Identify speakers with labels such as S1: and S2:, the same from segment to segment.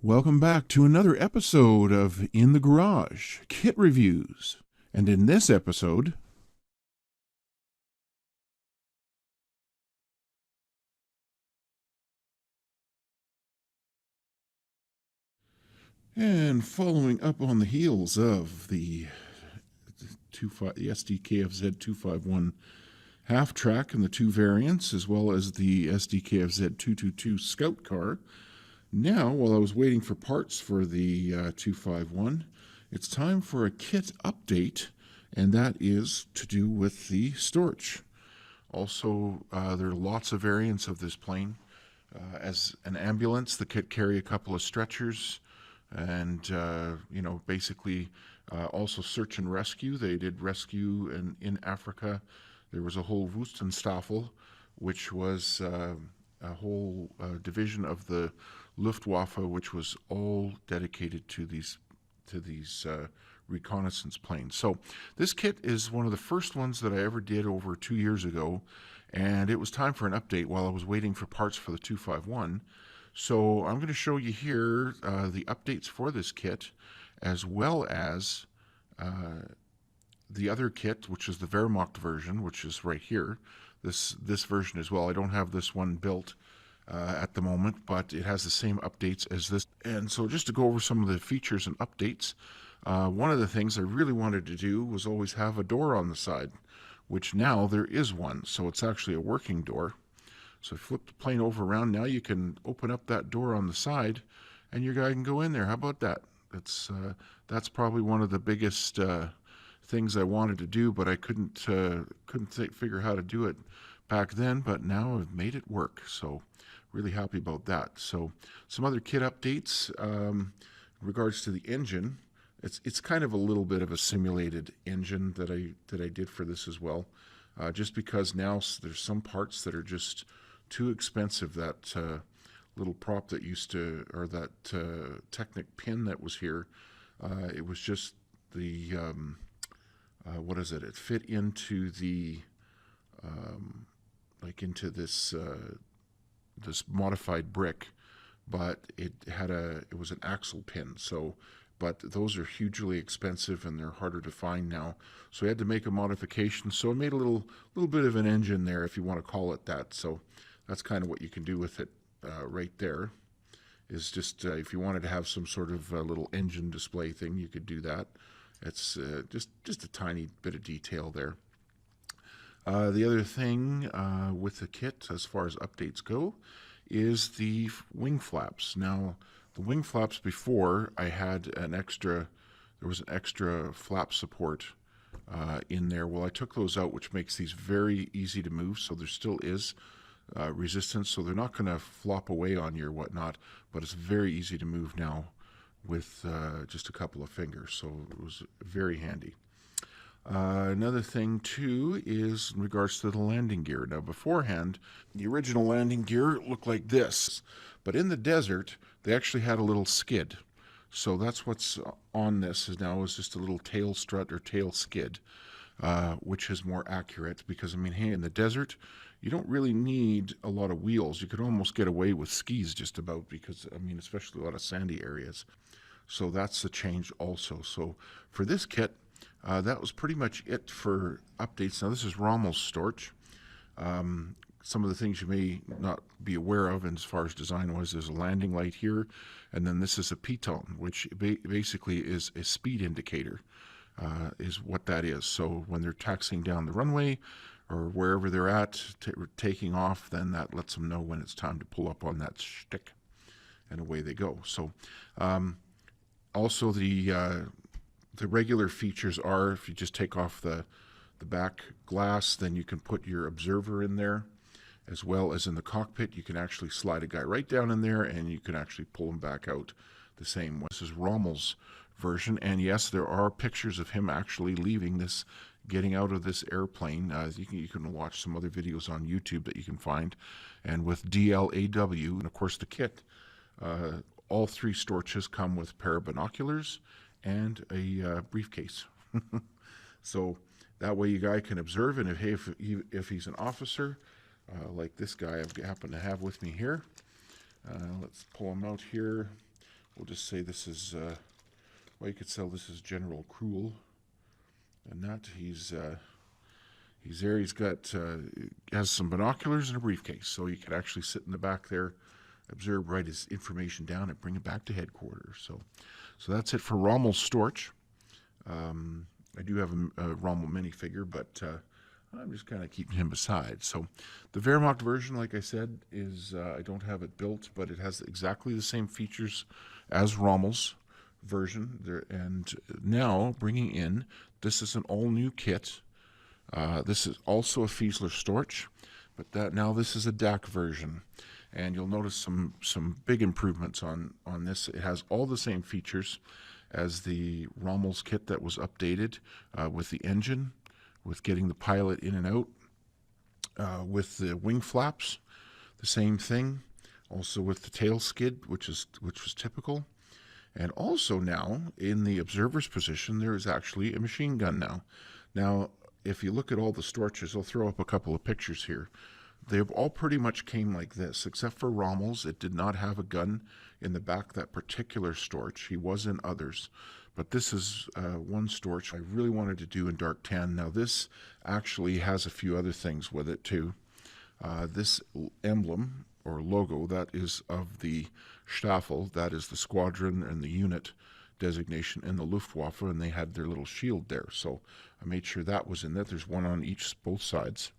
S1: Welcome back to another episode of In the Garage, Kit Reviews. And in this episode, and following up on the heels of the SDKFZ 251 half track and the two variants, as well as the SDKFZ 222 Scout car, now, while I was waiting for parts for the 251, it's time for a kit update, and that is to do with the Storch. Also, there are lots of variants of this plane. As an ambulance, the kit carry a couple of stretchers, and basically also search and rescue. They did rescue in Africa. There was a whole Wüstenstaffel, which was a whole division of the Luftwaffe, which was all dedicated to these reconnaissance planes. So this kit is one of the first ones that I ever did over 2 years ago, and it was time for an update while I was waiting for parts for the 251. So I'm going to show you here the updates for this kit, as well as the other kit, which is the Wehrmacht version, which is right here. This version as well. I don't have this one built at the moment, but it has the same updates as this. And so just to go over some of the features and updates, one of the things I really wanted to do was always have a door on the side, which now there is one. So it's actually a working door. So flip the plane over around, now you can open up that door on the side and your guy can go in there. How about that? That's probably one of the biggest things I wanted to do, but I couldn't figure how to do it back then, but now I've made it work. So really happy about that. So some other kit updates in regards to the engine. It's kind of a little bit of a simulated engine that I did for this as well, just because now there's some parts that are just too expensive. That little prop that used to, or that Technic pin that was here, it was just the what is it? It fit into the into this this modified brick, but it was an axle pin. So, but those are hugely expensive and they're harder to find now. So I had to make a modification. So I made a little bit of an engine there, if you want to call it that. So that's kind of what you can do with it right there. Is just if you wanted to have some sort of little engine display thing, you could do that. It's just a tiny bit of detail there. The other thing with the kit, as far as updates go, is the wing flaps. Now, the wing flaps before, I had there was an extra flap support in there. Well, I took those out, which makes these very easy to move, so there still is resistance, so they're not going to flop away on you or whatnot, but it's very easy to move now with just a couple of fingers, so it was very handy. Another thing too is in regards to the landing gear. Now beforehand, the original landing gear looked like this, but in the desert they actually had a little skid. So that's what's on this is just a little tail strut or tail skid, which is more accurate because, I mean, hey, in the desert you don't really need a lot of wheels. You could almost get away with skis just about because, I mean, especially a lot of sandy areas. So that's the change also. So for this kit, that was pretty much it for updates. Now this is Rommel's Storch. Some of the things you may not be aware of, and as far as design was, there's a landing light here, and then this is a piton, which basically is a speed indicator, is what that is. So when they're taxiing down the runway or wherever they're at, taking off, then that lets them know when it's time to pull up on that stick, and away they go. So also the regular features are, if you just take off the back glass, then you can put your observer in there, as well as in the cockpit. You can actually slide a guy right down in there and you can actually pull him back out the same way. This is Rommel's version, and yes, there are pictures of him actually leaving this, getting out of this airplane. You can watch some other videos on YouTube that you can find, and with DLAW, and of course the kit. All three Storches come with a pair of binoculars and a briefcase. So that way you guy can observe, and if he's an officer, like this guy I happen to have with me here, let's pull him out here. we'll just say this is, well, you could sell this as General Cruel. And that, he's there. He's got, has some binoculars and a briefcase, so you could actually sit in the back there, observe, write his information down, and bring it back to headquarters. So that's it for Rommel's Storch. I do have a Rommel minifigure, but I'm just kind of keeping him beside. So the Wehrmacht version, like I said, is I don't have it built, but it has exactly the same features as Rommel's version. And now bringing in, this is an all-new kit. This is also a Fieseler Storch, but now this is a DAC version. And you'll notice some big improvements on this. It has all the same features as the Rommel's kit that was updated, with the engine, with getting the pilot in and out, with the wing flaps, the same thing. Also with the tail skid, which was typical. And also now, in the observer's position, there is actually a machine gun now. Now, if you look at all the Storches, I'll throw up a couple of pictures here. They've all pretty much came like this, except for Rommel's. It did not have a gun in the back, that particular Storch. He was in others. But this is one Storch I really wanted to do in dark tan. Now this actually has a few other things with it too. This emblem or logo, that is of the Staffel, that is the squadron and the unit designation in the Luftwaffe, and they had their little shield there. So I made sure that was in there. There's one on both sides.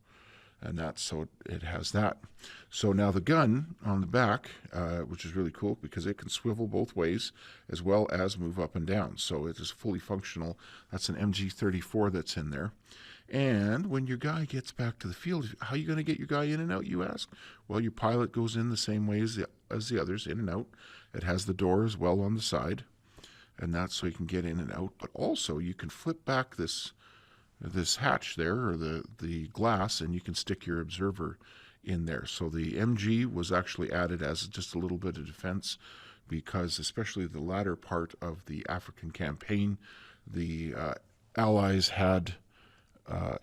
S1: And that's, so it has that. So now the gun on the back, which is really cool because it can swivel both ways as well as move up and down. So it is fully functional. That's an MG34 that's in there. And when your guy gets back to the field, how are you going to get your guy in and out, you ask? Well, your pilot goes in the same way as the others, in and out. It has the door as well on the side, and that's so you can get in and out. But also you can flip back this hatch there, or the glass, and you can stick your observer in there. So the MG was actually added as just a little bit of defense, because especially the latter part of the African campaign, the Allies had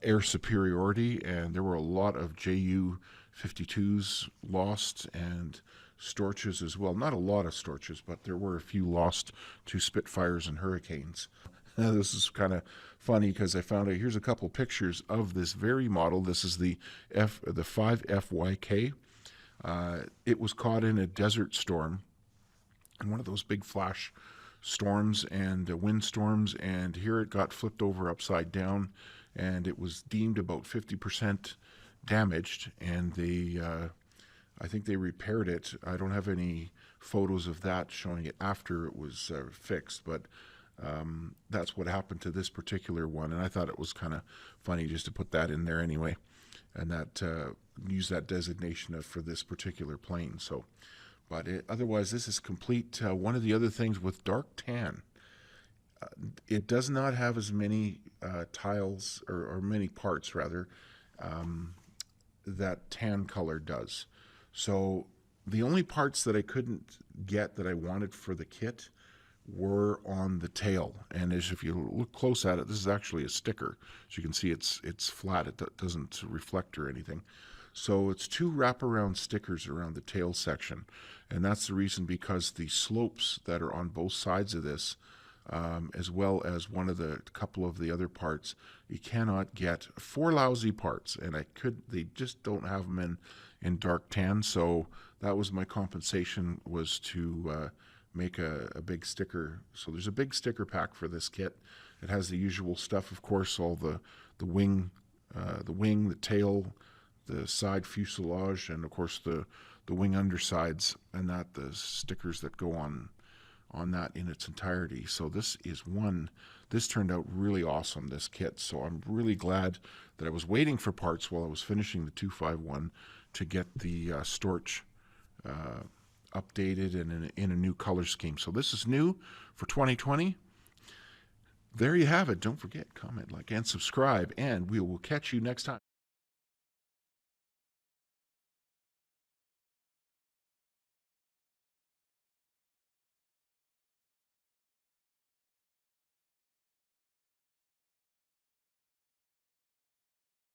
S1: air superiority, and there were a lot of Ju-52s lost, and Storches as well. Not a lot of Storches, but there were a few lost to Spitfires and Hurricanes. This is kind of funny because I found out, here's a couple pictures of this very model. This is the 5FYK. It was caught in a desert storm, and one of those big flash storms and windstorms, and here it got flipped over upside down, and it was deemed about 50% damaged, and I think they repaired it. I don't have any photos of that showing it after it was fixed, but that's what happened to this particular one, and I thought it was kind of funny just to put that in there anyway, and that use that designation for this particular plane. So, but otherwise, this is complete. One of the other things with dark tan, it does not have as many tiles or many parts rather that tan color does. So the only parts that I couldn't get that I wanted for the kit were on the tail, and if you look close at it, this is actually a sticker. As you can see, it's flat. It doesn't reflect or anything. So it's two wraparound stickers around the tail section, and that's the reason, because the slopes that are on both sides of this, as well as couple of the other parts, you cannot get. 4 lousy parts, and they just don't have them in dark tan. So that was my compensation, was to make a big sticker. So there's a big sticker pack for this kit. It has the usual stuff, of course, all the wing, the tail, the side fuselage, and of course the wing undersides, and the stickers that go on that in its entirety. So this turned out really awesome, this kit. So I'm really glad that I was waiting for parts while I was finishing the 251 to get the Storch updated and in a new color scheme. So this is new for 2020. There you have it. Don't forget, comment, like, and subscribe, and we will catch you next time.